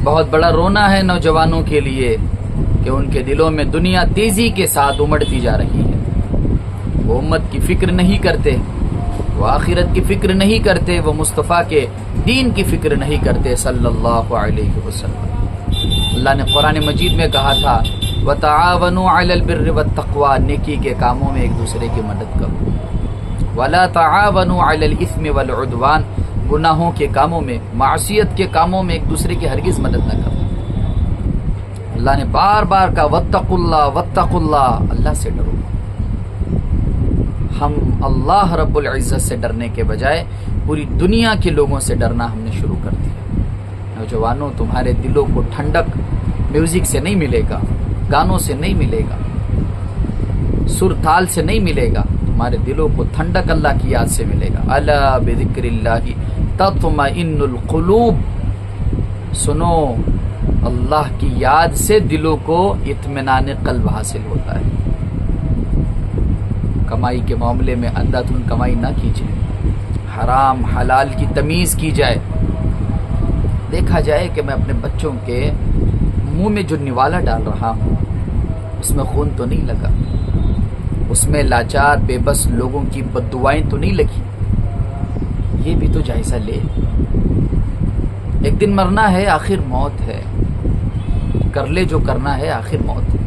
بہت بڑا رونا ہے نوجوانوں کے لیے کہ ان کے دلوں میں دنیا تیزی کے ساتھ امڑتی جا رہی ہے. وہ امت کی فکر نہیں کرتے، وہ آخرت کی فکر نہیں کرتے، وہ مصطفیٰ کے دین کی فکر نہیں کرتے صلی اللہ علیہ وسلم. اللہ نے قرآن مجید میں کہا تھا وَتَعَاوَنُوا عَلَى الْبِرِّ وَالتَّقْوَى، نیکی کے کاموں میں ایک دوسرے کی مدد کرو. وَلَا تَعَاوَنُوا عَلَى الْإِثْمِ وَالْعُدْوَانِ، گناہوں کے کاموں میں، معصیت کے کاموں میں ایک دوسرے کی ہرگز مدد نہ کرو. اللہ نے بار بار کہا وَاتَّقُوا اللَّهَ وَاتَّقُوا اللَّهَ، اللہ سے ڈرو. ہم اللہ رب العزت سے ڈرنے کے بجائے پوری دنیا کے لوگوں سے ڈرنا ہم نے شروع کر دیا. نوجوانوں، تمہارے دلوں کو ٹھنڈک میوزک سے نہیں ملے گا، گانوں سے نہیں ملے گا، سر تال سے نہیں ملے گا. تمہارے دلوں کو ٹھنڈک اللہ کی یاد سے ملے گا. الا بذکر اللہ تطمئن القلوب، سنو اللہ کی یاد سے دلوں کو اطمینان قلب حاصل ہوتا ہے. کمائی کے معاملے میں اندھا دھند کمائی نہ کیجیے، حرام حلال کی تمیز کی جائے. دیکھا جائے کہ میں اپنے بچوں کے منہ میں جو نوالا ڈال رہا ہوں اس میں خون تو نہیں لگا، اس میں لاچار بے بس لوگوں کی بد دعائیں تو نہیں لگی. یہ بھی تو جائزہ لے. ایک دن مرنا ہے، آخر موت ہے. کر لے جو کرنا ہے، آخر موت ہے.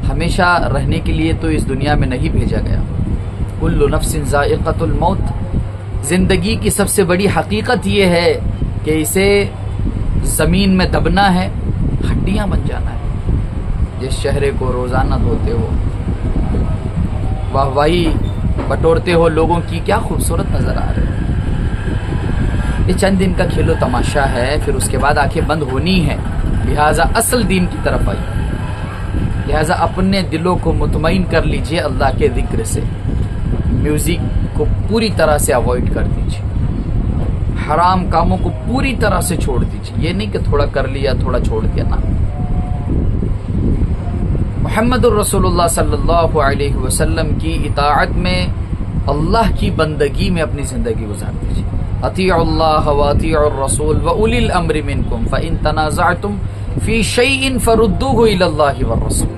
ہمیشہ رہنے کے لیے تو اس دنیا میں نہیں بھیجا گیا. کل نفس ذائقۃ الموت، زندگی کی سب سے بڑی حقیقت یہ ہے کہ اسے زمین میں دبنا ہے، ہڈیاں بن جانا ہے. جس چہرے کو روزانہ دھوتے ہو، واہ واہی بٹورتے ہو لوگوں کی، کیا خوبصورت نظر آ رہے. یہ چند دن کا کھیل و تماشا ہے، پھر اس کے بعد آنکھیں بند ہونی ہے. لہٰذا اصل دین کی طرف آئی. لہٰذا اپنے دلوں کو مطمئن کر لیجئے اللہ کے ذکر سے. میوزک کو پوری طرح سے اوائڈ کر دیجئے، حرام کاموں کو پوری طرح سے چھوڑ دیجئے. یہ نہیں کہ تھوڑا کر لیا تھوڑا چھوڑ دیا، نہ. محمد الرسول اللہ صلی اللہ علیہ وسلم کی اطاعت میں، اللہ کی بندگی میں اپنی زندگی گزار دیجئے. اطیعوا اللہ واطیعوا الرسول واولی الامر منکم فان تنازعتم فی شیء فردوه الی اللہ والرسول.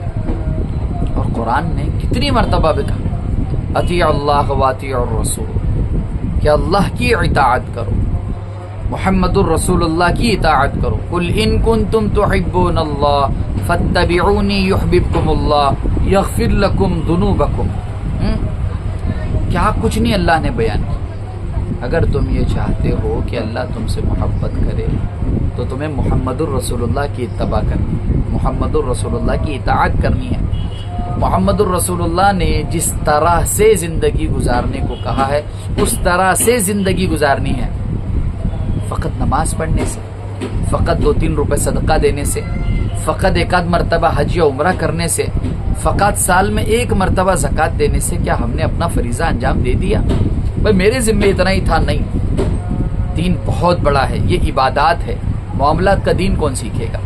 اور قرآن نے کتنی مرتبہ بھی کہا اطیعوا اللہ واطیعوا الرسول، کہ اللہ کی اطاعت کرو، محمد الرسول اللہ کی اطاعت کرو. قل ان کنتم تحبون اللہ فاتبعونی یحببکم اللہ یغفر لکم ذنوبکم. کیا کچھ نہیں اللہ نے بیان کیا. اگر تم یہ چاہتے ہو کہ اللہ تم سے محبت کرے تو تمہیں محمد الرسول اللہ کی اتباع کرنی ہے، محمد الرسول اللہ کی اطاعت کرنی ہے. محمد الرسول اللہ نے جس طرح سے زندگی گزارنے کو کہا ہے اس طرح سے زندگی گزارنی ہے. فقط نماز پڑھنے سے، فقط 2-3 روپے صدقہ دینے سے، فقط ایک آدھ مرتبہ حج یا عمرہ کرنے سے، فقط سال میں 1 مرتبہ زکوٰۃ دینے سے کیا ہم نے اپنا فریضہ انجام دے دیا؟ بھائی میرے ذمہ اتنا ہی تھا. نہیں، دین بہت بڑا ہے، یہ عبادات ہے. معاملات کا دین کون سیکھے گا؟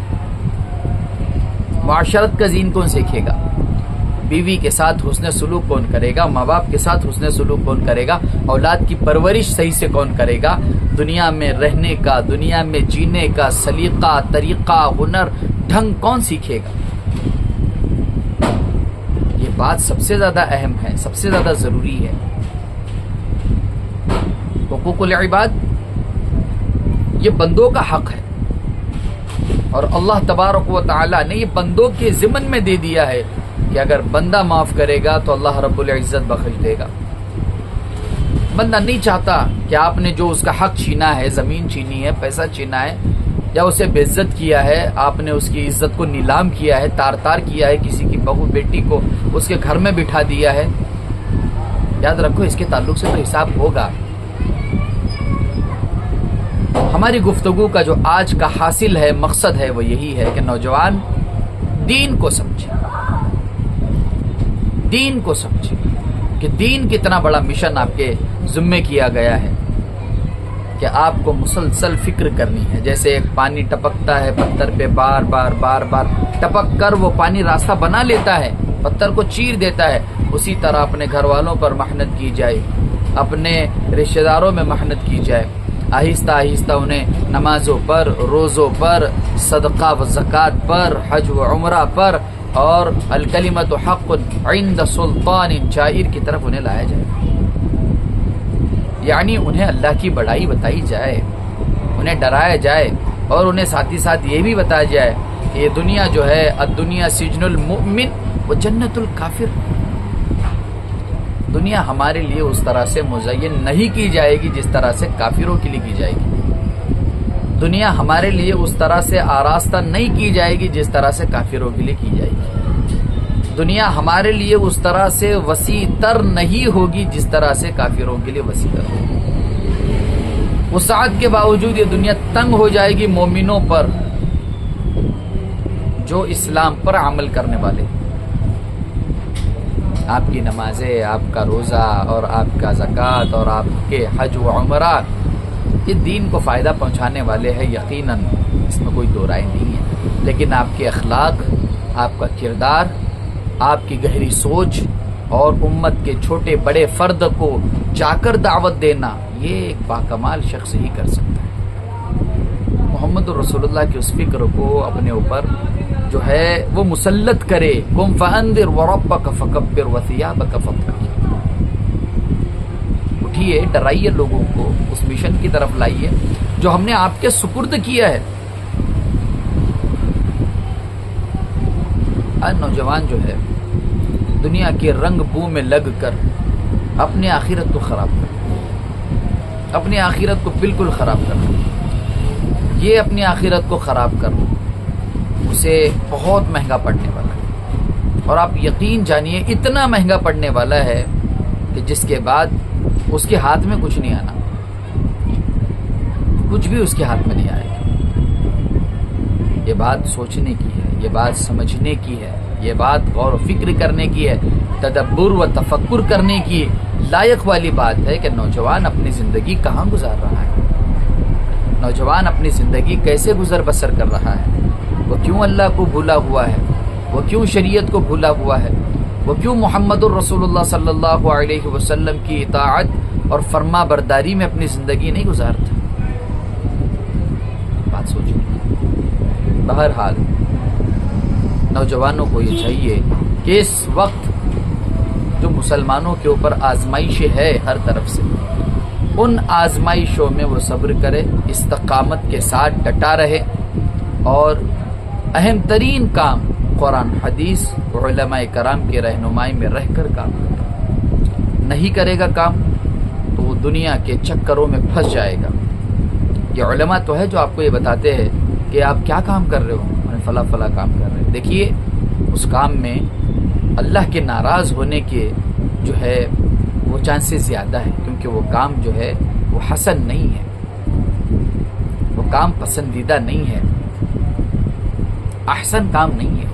معاشرت کا دین کون سیکھے گا؟ بیوی کے ساتھ حسن سلوک کون کرے گا؟ ماں باپ کے ساتھ حسن سلوک کون کرے گا؟ اولاد کی پرورش صحیح سے کون کرے گا؟ دنیا میں رہنے کا، دنیا میں جینے کا سلیقہ، طریقہ، ہنر، ڈھنگ کون سیکھے گا؟ یہ بات سب سے زیادہ اہم ہے، سب سے زیادہ ضروری ہے. حقوق العباد یہ بندوں کا حق ہے، اور اللہ تبارک و تعالی نے یہ بندوں کے ضمن میں دے دیا ہے کہ اگر بندہ معاف کرے گا تو اللہ رب العزت بخش دے گا. بندہ نہیں چاہتا کہ آپ نے جو اس کا حق چھینا ہے، زمین چھینی ہے، پیسہ چھینا ہے، یا اسے بے عزت کیا ہے، آپ نے اس کی عزت کو نیلام کیا ہے، تار تار کیا ہے، کسی کی بہو بیٹی کو اس کے گھر میں بٹھا دیا ہے. یاد رکھو اس کے تعلق سے تو حساب ہوگا. ہماری گفتگو کا جو آج کا حاصل ہے، مقصد ہے، وہ یہی ہے کہ نوجوان دین کو سمجھے، دین کو سمجھے کہ دین کتنا بڑا مشن آپ کے ذمے کیا گیا ہے کہ آپ کو مسلسل فکر کرنی ہے. جیسے ایک پانی ٹپکتا ہے پتھر پہ، بار بار بار بار ٹپک کر وہ پانی راستہ بنا لیتا ہے، پتھر کو چیر دیتا ہے. اسی طرح اپنے گھر والوں پر محنت کی جائے، اپنے رشتہ داروں میں محنت کی جائے، آہستہ آہستہ انہیں نمازوں پر، روزوں پر، صدقہ و زکوٰۃ پر، حج و عمرہ پر اور الکلمۃ حق عند سلطان جائر کی طرف انہیں لایا جائے. یعنی انہیں اللہ کی بڑائی بتائی جائے، انہیں ڈرایا جائے اور انہیں ساتھ ہی ساتھ یہ بھی بتایا جائے کہ یہ دنیا جو ہے الدنیا سجن المؤمن و جنت الکافر. دنیا ہمارے لیے اس طرح سے مزین نہیں کی جائے گی جس طرح سے کافروں کے لیے کی جائے گی. دنیا ہمارے لیے اس طرح سے آراستہ نہیں کی جائے گی جس طرح سے کافروں کے لیے کی جائے گی. دنیا ہمارے لیے اس طرح سے وسیع تر نہیں ہوگی جس طرح سے کافروں کے لیے وسیع تر ہوگی. وسعت کے باوجود یہ دنیا تنگ ہو جائے گی مومنوں پر جو اسلام پر عمل کرنے والے. آپ کی نمازیں، آپ کا روزہ اور آپ کا زکوٰۃ اور آپ کے حج و عمرہ یہ دین کو فائدہ پہنچانے والے ہیں یقیناً، اس میں کوئی دو رائے نہیں ہے. لیکن آپ کے اخلاق، آپ کا کردار، آپ کی گہری سوچ اور امت کے چھوٹے بڑے فرد کو جا کر دعوت دینا یہ ایک باکمال شخص ہی کر سکتا ہے. محمد رسول اللہ کی اس فکر کو اپنے اوپر جو ہے وہ مسلط کرے. قم فانذر وربک فکبر وثیابک فطہر. اٹھیے، ڈرائیے لوگوں کو، اس مشن کی طرف لائیے جو ہم نے آپ کے سپرد کیا ہے. آج نوجوان جو ہے دنیا کے رنگ بو میں لگ کر اپنے آخرت کو خراب کر، اپنی آخرت کو بالکل خراب کر، یہ اپنی آخرت کو خراب کر اسے بہت مہنگا پڑنے والا ہے. اور آپ یقین جانیے اتنا مہنگا پڑنے والا ہے کہ جس کے بعد اس کے ہاتھ میں کچھ نہیں آنا، کچھ بھی اس کے ہاتھ میں نہیں آئے گا. یہ بات سوچنے کی ہے، یہ بات سمجھنے کی ہے، یہ بات غور و فکر کرنے کی ہے، تدبر و تفکر کرنے کی لائق والی بات ہے کہ نوجوان اپنی زندگی کہاں گزار رہا ہے، نوجوان اپنی زندگی کیسے گزر بسر کر رہا ہے، وہ کیوں اللہ کو بھولا ہوا ہے، وہ کیوں شریعت کو بھولا ہوا ہے، وہ کیوں محمد الرسول اللہ صلی اللہ علیہ وسلم کی اطاعت اور فرما برداری میں اپنی زندگی نہیں گزارتا. بات سوچیں. بہرحال نوجوانوں کو یہ چاہیے کہ اس وقت جو مسلمانوں کے اوپر آزمائش ہے ہر طرف سے، ان آزمائشوں میں وہ صبر کرے، استقامت کے ساتھ ڈٹا رہے اور اہم ترین کام قرآن حدیث علماء کرام کی رہنمائی میں رہ کر کام کرے. نہیں کرے گا کام تو وہ دنیا کے چکروں میں پھنس جائے گا. یہ علماء تو ہے جو آپ کو یہ بتاتے ہیں کہ آپ کیا کام کر رہے ہو، فلاں فلاں کام کر رہے ہیں. دیکھیے اس کام میں اللہ کے ناراض ہونے کے جو ہے وہ چانسز زیادہ ہے، کیونکہ وہ کام جو ہے وہ حسن نہیں ہے، وہ کام پسندیدہ نہیں ہے، احسن کام نہیں ہے.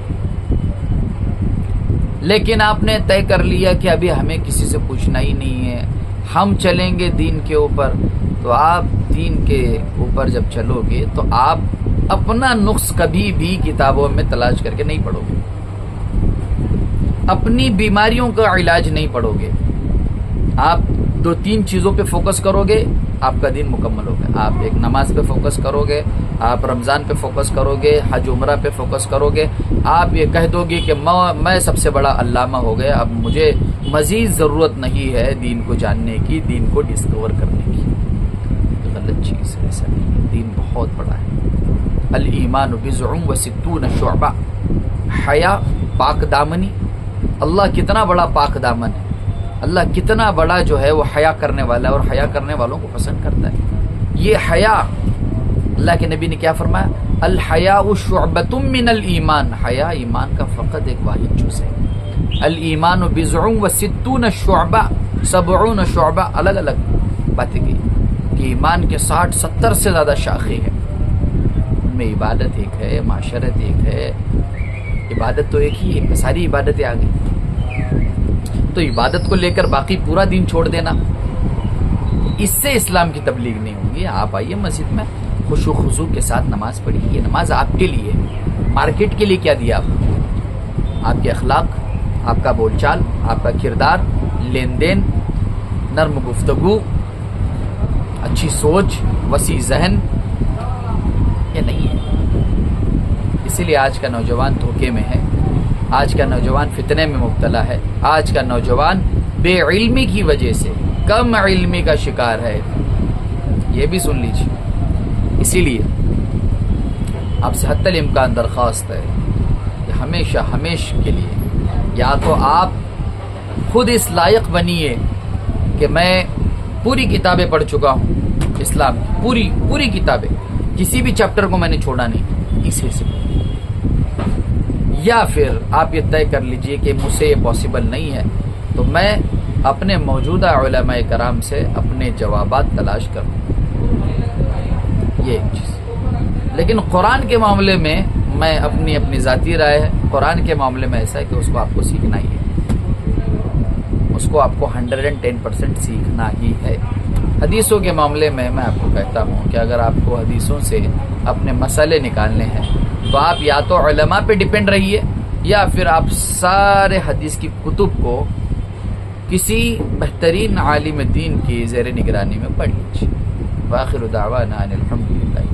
لیکن آپ نے طے کر لیا کہ ابھی ہمیں کسی سے پوچھنا ہی نہیں ہے، ہم چلیں گے دین کے اوپر. تو آپ دین کے اوپر جب چلو گے تو آپ اپنا نقص کبھی بھی کتابوں میں تلاش کر کے نہیں پڑھو گے، اپنی بیماریوں کا علاج نہیں پڑھو گے. آپ 2-3 چیزوں پہ فوکس کرو گے، آپ کا دین مکمل ہوگا. آپ ایک نماز پہ فوکس کرو گے، آپ رمضان پہ فوکس کرو گے، حج عمرہ پہ فوکس کرو گے. آپ یہ کہہ دو گے کہ میں سب سے بڑا علامہ ہو گیا، اب مجھے مزید ضرورت نہیں ہے دین کو جاننے کی، دین کو ڈسکور کرنے کی. غلط چیز ہے، ایسا نہیں ہے. دین بہت بڑا ہے. الایمان بضع و60 شعبہ. حیا، پاک دامنی. اللہ کتنا بڑا پاک دامن ہے، اللہ کتنا بڑا جو ہے وہ حیا کرنے والا ہے اور حیا کرنے والوں کو پسند کرتا ہے. یہ حیا، اللہ کے نبی نے کیا فرمایا؟ الحیاء شعبۃ من الایمان. حیا ایمان کا فقط ایک واحد جز ہے. الایمان بضع و60 شعبہ، 70 شعبہ، الگ الگ باتیں کی کہ ایمان کے 60-70 سے زیادہ شاخیں ہیں. ان میں عبادت ایک ہے، معاشرت ایک ہے. عبادت تو ایک ہی ہے، ساری عبادتیں آ گئی. تو عبادت کو لے کر باقی پورا دین چھوڑ دینا، اس سے اسلام کی تبلیغ نہیں ہوگی. آپ آئیے مسجد میں خشوع و خضوع کے ساتھ نماز پڑھیے. یہ نماز آپ کے لیے، مارکیٹ کے لیے کیا دیا آپ کے اخلاق، آپ کا بول چال، آپ کا کردار، لین دین، نرم گفتگو، اچھی سوچ، وسیع ذہن یہ نہیں ہے. اسی لیے آج کا نوجوان دھوکے میں ہے، آج کا نوجوان فتنے میں مبتلا ہے، آج کا نوجوان بے علمی کی وجہ سے کم علمی کا شکار ہے. یہ بھی سن لیجیے. اسی لیے آپ سے حتی الامکان درخواست ہے کہ ہمیشہ کے لیے یا تو آپ خود اس لائق بنیے کہ میں پوری کتابیں پڑھ چکا ہوں اسلام کی، پوری کتابیں، کسی بھی چیپٹر کو میں نے چھوڑا نہیں، اسے سے، یا پھر آپ یہ طے کر لیجئے کہ مجھ سے یہ پاسبل نہیں ہے تو میں اپنے موجودہ علماء کرام سے اپنے جوابات تلاش کروں. یہ ایک چیز. لیکن قرآن کے معاملے میں میں اپنی ذاتی رائے ہے، قرآن کے معاملے میں ایسا ہے کہ اس کو آپ کو سیکھنا ہی ہے، اس کو آپ کو 110% سیکھنا ہی ہے. حدیثوں کے معاملے میں آپ کو کہتا ہوں کہ اگر آپ کو حدیثوں سے اپنے مسئلے نکالنے ہیں تو آپ یا تو علماء پہ ڈیپینڈ رہیے یا پھر آپ سارے حدیث کی کتب کو کسی بہترین عالم دین کی زیر نگرانی میں پڑھ لیجیے. وآخر دعوانا ان الحمدللہ.